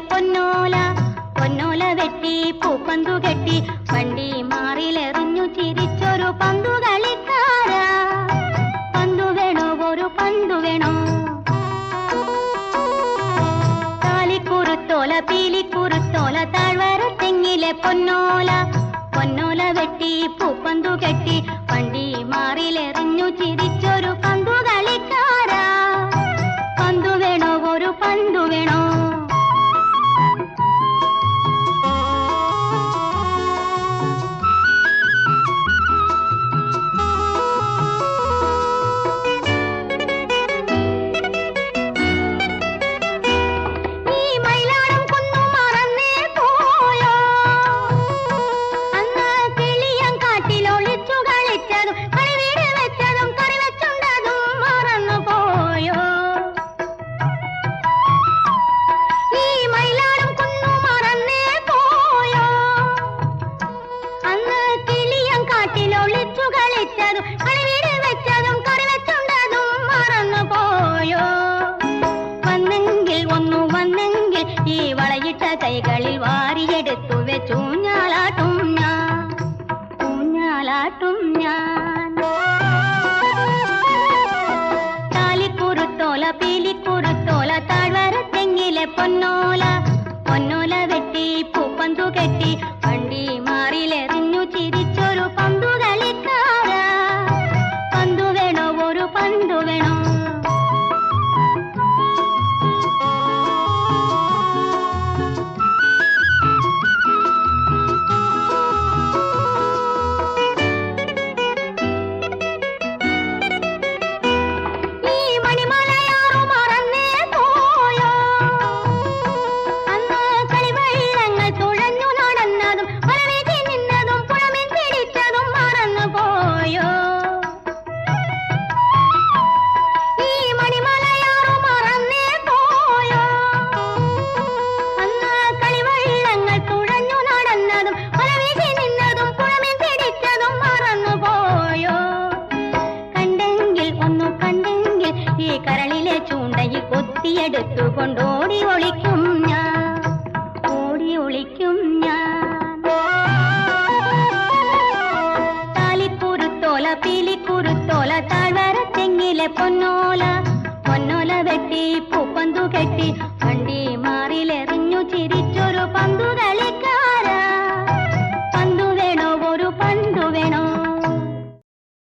പൊന്നോല പൊന്നോല വെട്ടി പൂപ്പന്തു കെട്ടി വണ്ടി മാറിലെറിഞ്ഞു ചിരിച്ചൊരു പന്തു കളിക്കാരാ. പന്തു വേണോ ഒരു പന്തു വേണോ? താലിക്കുറുത്തോല പീലിക്കുറുത്തോല താഴ്വര തെങ്ങിലെ പൊന്നോല പൊന്നോല വെട്ടി പൂപ്പന്തു കെട്ടി വണ്ടി മാറിലെറിഞ്ഞു ചിരിച്ചൊരു പന്തു കളിക്കാരാ. പന്തു വേണോ ഒരു പന്തു വേണോ? ഈ വളയിട്ട കൈകളിൽ വാരിയെടുത്തു വെച്ചൂഞ്ഞാലാട്ടും ഞാൻ ഊഞ്ഞാലാട്ടും ഞാൻ. താലിക്കുറുത്തോല പീലിക്കുറുത്തോല താഴ്വര തെങ്ങിലെ പൊന്നോല പൊന്നോല വെട്ടി പൂപ്പന്തു കെട്ടി വണ്ടി